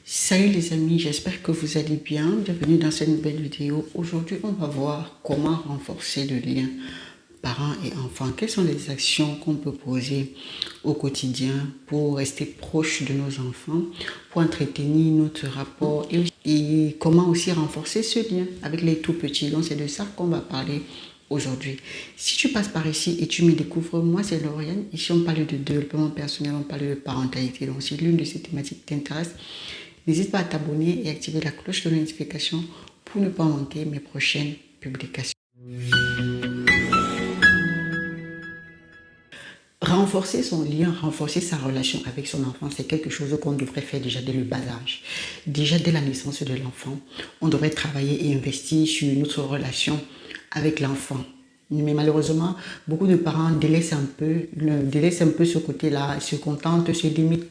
Salut les amis, j'espère que vous allez bien. Bienvenue dans cette nouvelle vidéo. Aujourd'hui, on va voir comment renforcer le lien parents et enfants. Quelles sont les actions qu'on peut poser au quotidien pour rester proche de nos enfants, pour entretenir notre rapport et comment aussi renforcer ce lien avec les tout petits. Donc, c'est de ça qu'on va parler aujourd'hui. Si tu passes par ici et tu me découvres, moi c'est Lauriane. Ici, on parle de développement personnel, on parle de parentalité. Donc, si l'une de ces thématiques t'intéresse, n'hésite pas à t'abonner et activer la cloche de notification pour ne pas manquer mes prochaines publications. Renforcer son lien, renforcer sa relation avec son enfant, c'est quelque chose qu'on devrait faire déjà dès le bas âge. Déjà dès la naissance de l'enfant, on devrait travailler et investir sur notre relation avec l'enfant. Mais malheureusement, beaucoup de parents délaissent un peu ce côté-là, se contentent, se limitent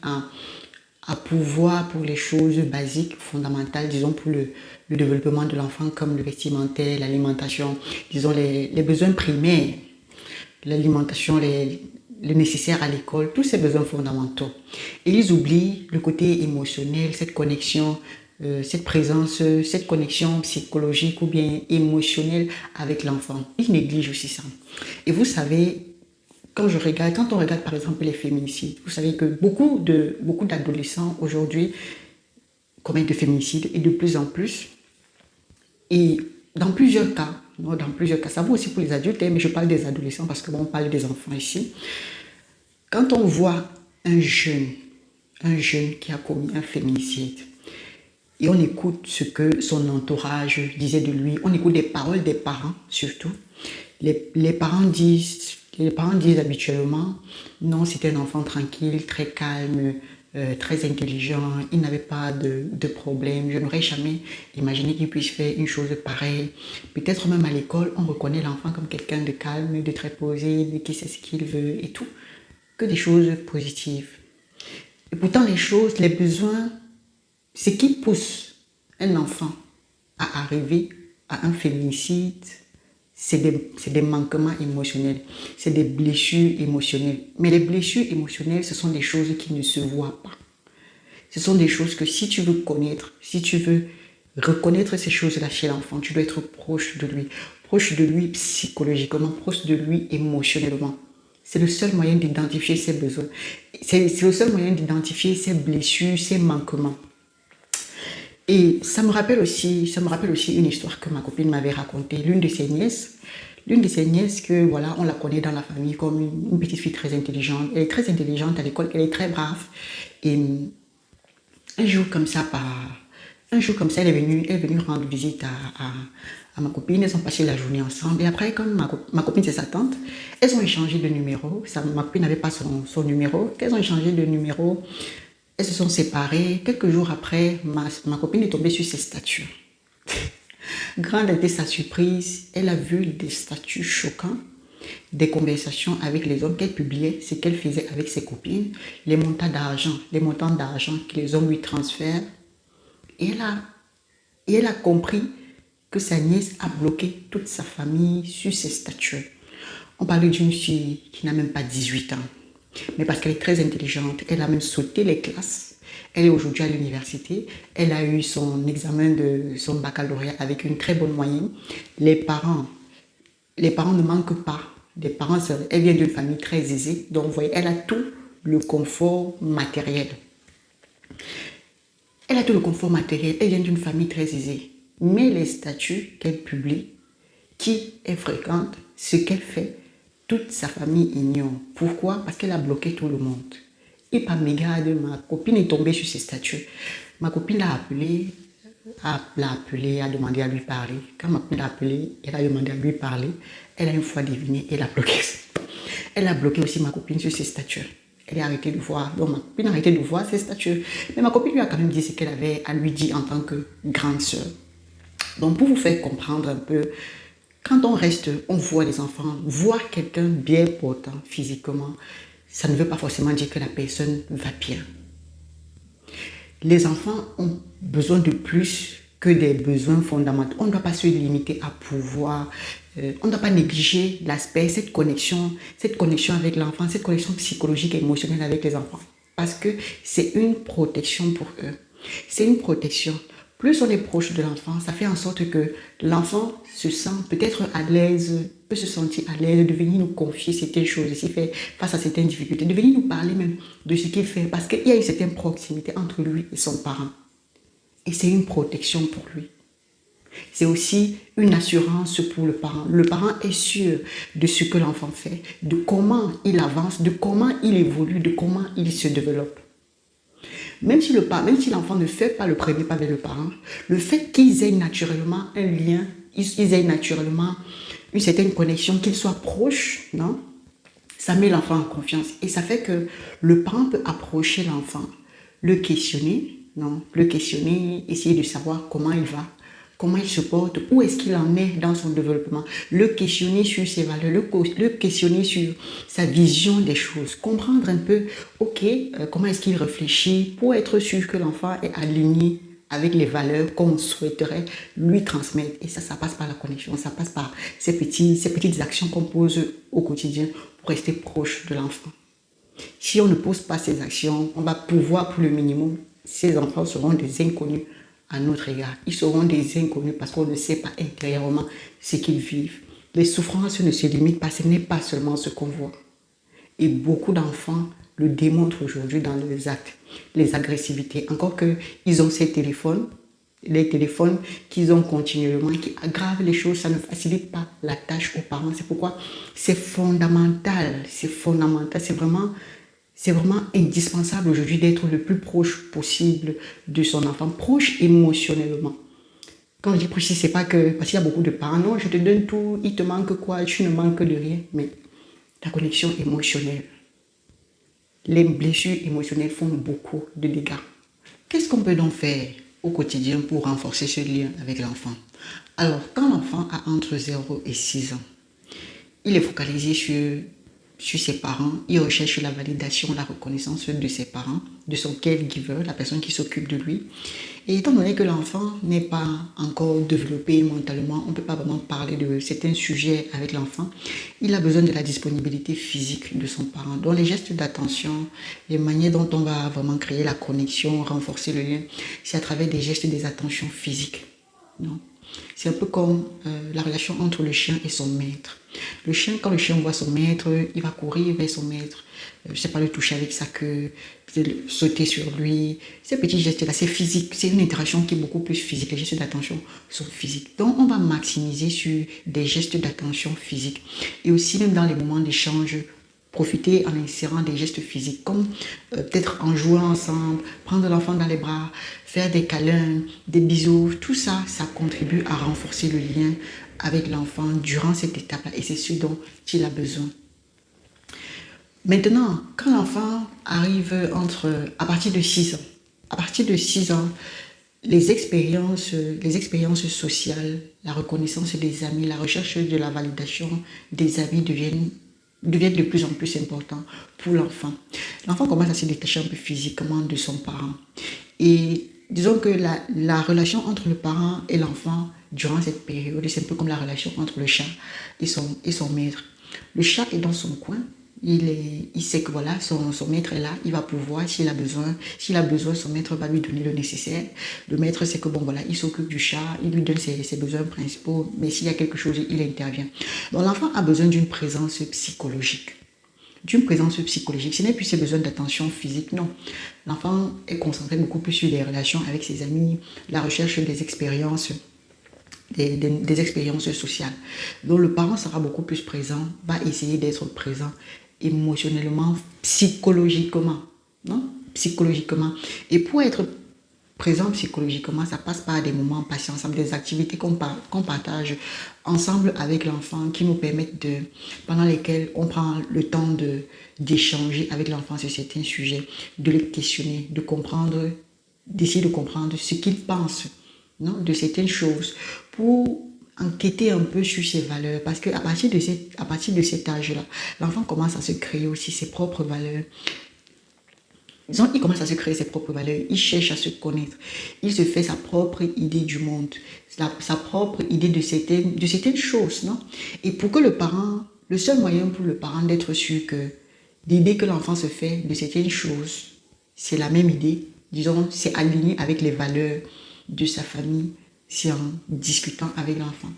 à pouvoir pour les choses basiques, fondamentales, disons pour le développement de l'enfant comme le vestimentaire, l'alimentation, disons les besoins primaires, l'alimentation, le nécessaire à l'école, tous ces besoins fondamentaux. Et ils oublient le côté émotionnel, cette connexion, cette présence, cette connexion psychologique ou bien émotionnelle avec l'enfant. Ils négligent aussi ça. Et vous savez, quand on regarde par exemple les féminicides, vous savez que beaucoup d'adolescents aujourd'hui commettent des féminicides et de plus en plus. Et dans plusieurs cas, ça vaut aussi pour les adultes, mais je parle des adolescents parce que bon, on parle des enfants ici. Quand on voit un jeune qui a commis un féminicide, et on écoute ce que son entourage disait de lui, on écoute les paroles des parents surtout. Les parents disent habituellement, non, c'était un enfant tranquille, très calme, très intelligent, il n'avait pas de problème, je n'aurais jamais imaginé qu'il puisse faire une chose pareille. Peut-être même à l'école, on reconnaît l'enfant comme quelqu'un de calme, de très posé, de qui sait ce qu'il veut et tout. Que des choses positives. Et pourtant, les besoins, ce qui pousse un enfant à arriver à un féminicide, c'est des manquements émotionnels, c'est des blessures émotionnelles. Mais les blessures émotionnelles, ce sont des choses qui ne se voient pas. Ce sont des choses que si tu veux connaître, si tu veux reconnaître ces choses-là chez l'enfant, tu dois être proche de lui psychologiquement, proche de lui émotionnellement. C'est le seul moyen d'identifier ses besoins. C'est le seul moyen d'identifier ses blessures, ses manquements. Et ça me rappelle aussi une histoire que ma copine m'avait racontée. L'une de ses nièces que voilà, on la connaît dans la famille comme une petite fille très intelligente. Elle est très intelligente à l'école, elle est très brave. Et un jour comme ça, elle est venue rendre visite à ma copine. Elles ont passé la journée ensemble. Et après, comme ma copine, c'est sa tante, elles ont échangé de numéro. Ma copine n'avait pas son numéro. Elles ont échangé de numéro. Elles se sont séparées. Quelques jours après, ma copine est tombée sur ses statuts. Grande était sa surprise. Elle a vu des statuts choquants, des conversations avec les hommes qu'elle publiait, ce qu'elle faisait avec ses copines, les montants d'argent que les hommes lui transfèrent. Et elle a compris que sa nièce a bloqué toute sa famille sur ses statuts. On parlait d'une fille qui n'a même pas 18 ans. Mais parce qu'elle est très intelligente, elle a même sauté les classes. Elle est aujourd'hui à l'université. Elle a eu son examen de son baccalauréat avec une très bonne moyenne. Les parents ne manquent pas. Elle vient d'une famille très aisée. Donc, vous voyez, elle a tout le confort matériel. Elle vient d'une famille très aisée. Mais les statuts qu'elle publie, qui est fréquente, ce qu'elle fait, toute sa famille ignore. Pourquoi? Parce qu'elle a bloqué tout le monde. Et par mégarde, ma copine est tombée sur ses statuts. Ma copine l'a appelée, a demandé à lui parler. Quand ma copine l'a appelée, elle a demandé à lui parler. Elle a une fois deviné, elle a bloqué. Elle a bloqué aussi ma copine sur ses statuts. Elle a arrêté de voir. Donc ma copine a arrêté de voir ses statuts. Mais ma copine lui a quand même dit ce qu'elle avait à lui dire en tant que grande sœur. Donc pour vous faire comprendre un peu, quand on reste, on voit les enfants, voir quelqu'un bien portant physiquement, ça ne veut pas forcément dire que la personne va bien. Les enfants ont besoin de plus que des besoins fondamentaux. On ne doit pas se limiter à pouvoir, on ne doit pas négliger l'aspect, cette connexion avec l'enfant, cette connexion psychologique et émotionnelle avec les enfants. Parce que c'est une protection pour eux. C'est une protection. Plus on est proche de l'enfant, ça fait en sorte que l'enfant se sent peut-être à l'aise, peut se sentir à l'aise de venir nous confier certaines choses, s'il fait face à certaines difficultés, de venir nous parler même de ce qu'il fait, parce qu'il y a une certaine proximité entre lui et son parent. Et c'est une protection pour lui. C'est aussi une assurance pour le parent. Le parent est sûr de ce que l'enfant fait, de comment il avance, de comment il évolue, de comment il se développe. Même si l'enfant ne fait pas le premier pas vers le parent, le fait qu'ils aient naturellement un lien, ils aient naturellement une certaine connexion, qu'ils soient proches, non? Ça met l'enfant en confiance. Et ça fait que le parent peut approcher l'enfant, le questionner, non? Le questionner, essayer de savoir comment il va, comment il se porte, où est-ce qu'il en est dans son développement, le questionner sur ses valeurs, le questionner sur sa vision des choses, comprendre un peu, comment est-ce qu'il réfléchit pour être sûr que l'enfant est aligné avec les valeurs qu'on souhaiterait lui transmettre. Et ça passe par la connexion, ça passe par ces petites actions qu'on pose au quotidien pour rester proche de l'enfant. Si on ne pose pas ces actions, on va pouvoir, pour le minimum, ces enfants seront des inconnus à notre égard. Ils seront des inconnus parce qu'on ne sait pas intérieurement ce qu'ils vivent. Les souffrances ne se limitent pas, ce n'est pas seulement ce qu'on voit. Et beaucoup d'enfants le démontrent aujourd'hui dans leurs actes, les agressivités. Encore qu'ils ont ces téléphones, les téléphones qu'ils ont continuellement, qui aggravent les choses, ça ne facilite pas la tâche aux parents. C'est pourquoi c'est fondamental, c'est vraiment indispensable aujourd'hui d'être le plus proche possible de son enfant, proche émotionnellement. Quand je dis proche, c'est pas que, parce qu'il y a beaucoup de parents, non, je te donne tout, il te manque quoi, tu ne manques de rien, mais la connexion émotionnelle. Les blessures émotionnelles font beaucoup de dégâts. Qu'est-ce qu'on peut donc faire au quotidien pour renforcer ce lien avec l'enfant? Alors, quand l'enfant a entre 0 et 6 ans, il est focalisé sur ses parents, il recherche la validation, la reconnaissance de ses parents, de son caregiver, la personne qui s'occupe de lui. Et étant donné que l'enfant n'est pas encore développé mentalement, on ne peut pas vraiment parler de certains sujets avec l'enfant, il a besoin de la disponibilité physique de son parent. Donc les gestes d'attention, les manières dont on va vraiment créer la connexion, renforcer le lien, c'est à travers des gestes, des attentions physiques. Non? C'est un peu comme la relation entre le chien et son maître. Le chien, quand le chien voit son maître, il va courir vers son maître. Je ne sais pas, le toucher avec sa queue, sauter sur lui. Ces petits gestes-là, c'est physique. C'est une interaction qui est beaucoup plus physique. Les gestes d'attention sont physiques. Donc, on va maximiser sur des gestes d'attention physique. Et aussi, même dans les moments d'échange, profiter en insérant des gestes physiques, comme peut-être en jouant ensemble, prendre l'enfant dans les bras, faire des câlins, des bisous. Tout ça, ça contribue à renforcer le lien avec l'enfant durant cette étape-là. Et c'est ce dont il a besoin. Maintenant, quand l'enfant arrive à partir de 6 ans, les expériences sociales, la reconnaissance des amis, la recherche de la validation des amis deviennent de plus en plus importants pour l'enfant. L'enfant commence à se détacher un peu physiquement de son parent. Et disons que la relation entre le parent et l'enfant durant cette période, c'est un peu comme la relation entre le chat et son maître. Le chat est dans son coin. Il sait que voilà, son maître est là, il va pouvoir, s'il a besoin, son maître va lui donner le nécessaire. Le maître, c'est que bon voilà, il s'occupe du chat, il lui donne ses besoins principaux, mais s'il y a quelque chose, il intervient. Donc l'enfant a besoin d'une présence psychologique. Ce n'est plus ses besoins d'attention physique, non. L'enfant est concentré beaucoup plus sur les relations avec ses amis, la recherche des expériences, des expériences sociales. Donc le parent sera beaucoup plus présent, va essayer d'être présent émotionnellement, psychologiquement, non? Psychologiquement. Et pour être présent psychologiquement, ça passe par des moments passés ensemble, des activités qu'on partage ensemble avec l'enfant qui nous permettent pendant lesquelles on prend le temps d'échanger avec l'enfant sur certains sujets, de le questionner, d'essayer de comprendre ce qu'il pense, non, de certaines choses, pour enquêter un peu sur ses valeurs, parce qu'à partir de cet âge-là, l'enfant commence à se créer aussi ses propres valeurs. Il commence à se créer ses propres valeurs, il cherche à se connaître, il se fait sa propre idée du monde, sa propre idée de certaines choses, non? Et pour que le seul moyen pour le parent d'être sûr que l'idée que l'enfant se fait de certaines choses, c'est la même idée, disons, c'est aligné avec les valeurs de sa famille, c'est en discutant avec l'enfant.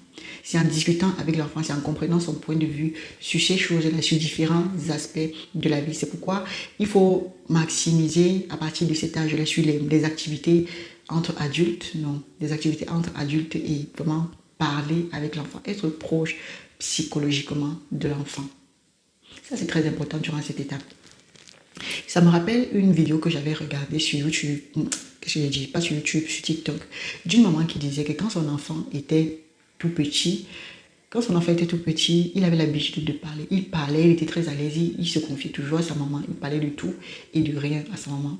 C'est en discutant avec l'enfant, c'est en comprenant son point de vue sur ces choses-là, sur différents aspects de la vie. C'est pourquoi il faut maximiser à partir de cet âge-là sur les activités entre adultes, non, des activités entre adultes et vraiment parler avec l'enfant, être proche psychologiquement de l'enfant. Ça, c'est très important durant cette étape. Ça me rappelle une vidéo que j'avais regardée sur YouTube, qu'est-ce que j'ai dit, pas sur YouTube, sur TikTok, d'une maman qui disait que quand son enfant était tout petit, il avait l'habitude de parler. Il parlait, il était très à l'aise, il se confiait toujours à sa maman, il parlait de tout et de rien à sa maman.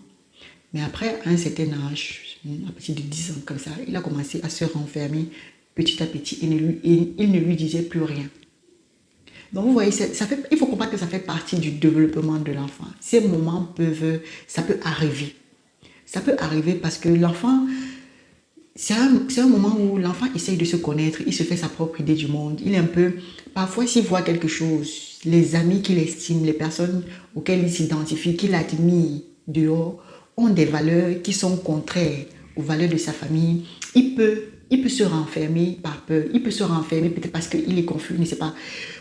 Mais après, à un certain âge, à partir de 10 ans comme ça, il a commencé à se renfermer petit à petit et il ne lui disait plus rien. Donc vous voyez, il faut comprendre que ça fait partie du développement de l'enfant. Ces moments ça peut arriver. Ça peut arriver parce que l'enfant, c'est un moment où l'enfant essaye de se connaître, il se fait sa propre idée du monde. Il est un peu, parfois s'il voit quelque chose, les amis qu'il estime, les personnes auxquelles il s'identifie, qu'il admire dehors, ont des valeurs qui sont contraires aux valeurs de sa famille. Il peut se renfermer par peur, il peut se renfermer peut-être parce qu'il est confus, il ne sait pas.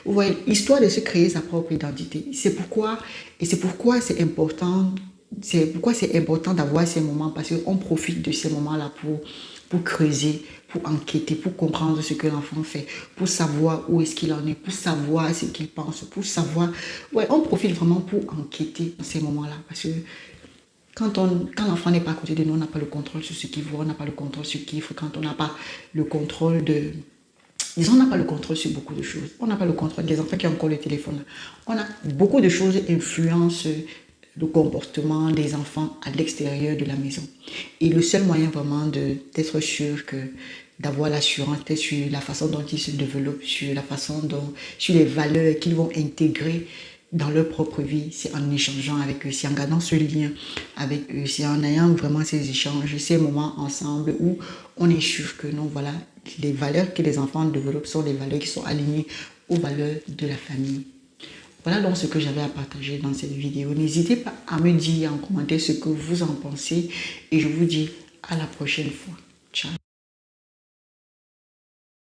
Vous voyez, histoire de se créer sa propre identité. C'est pourquoi c'est important. C'est pourquoi c'est important d'avoir ces moments, parce qu'on profite de ces moments-là pour creuser, pour enquêter, pour comprendre ce que l'enfant fait, pour savoir où est-ce qu'il en est, pour savoir ce qu'il pense, pour savoir... Ouais, on profite vraiment pour enquêter dans ces moments-là, parce que quand l'enfant n'est pas à côté de nous, on n'a pas le contrôle sur ce qu'il voit, on n'a pas le contrôle sur ce qu'il faut, quand on n'a pas le contrôle de... Disons, on n'a pas le contrôle sur beaucoup de choses. On n'a pas le contrôle des enfants qui ont encore le téléphone. On a beaucoup de choses qui influencent le comportement des enfants à l'extérieur de la maison. Et le seul moyen vraiment d'être sûr d'avoir l'assurance sur la façon dont ils se développent, sur les valeurs qu'ils vont intégrer dans leur propre vie, c'est en échangeant avec eux, c'est en gardant ce lien avec eux, c'est en ayant vraiment ces échanges, ces moments ensemble où on est sûr que non, voilà, les valeurs que les enfants développent sont des valeurs qui sont alignées aux valeurs de la famille. Voilà donc ce que j'avais à partager dans cette vidéo. N'hésitez pas à me dire en commentaire ce que vous en pensez et je vous dis à la prochaine fois.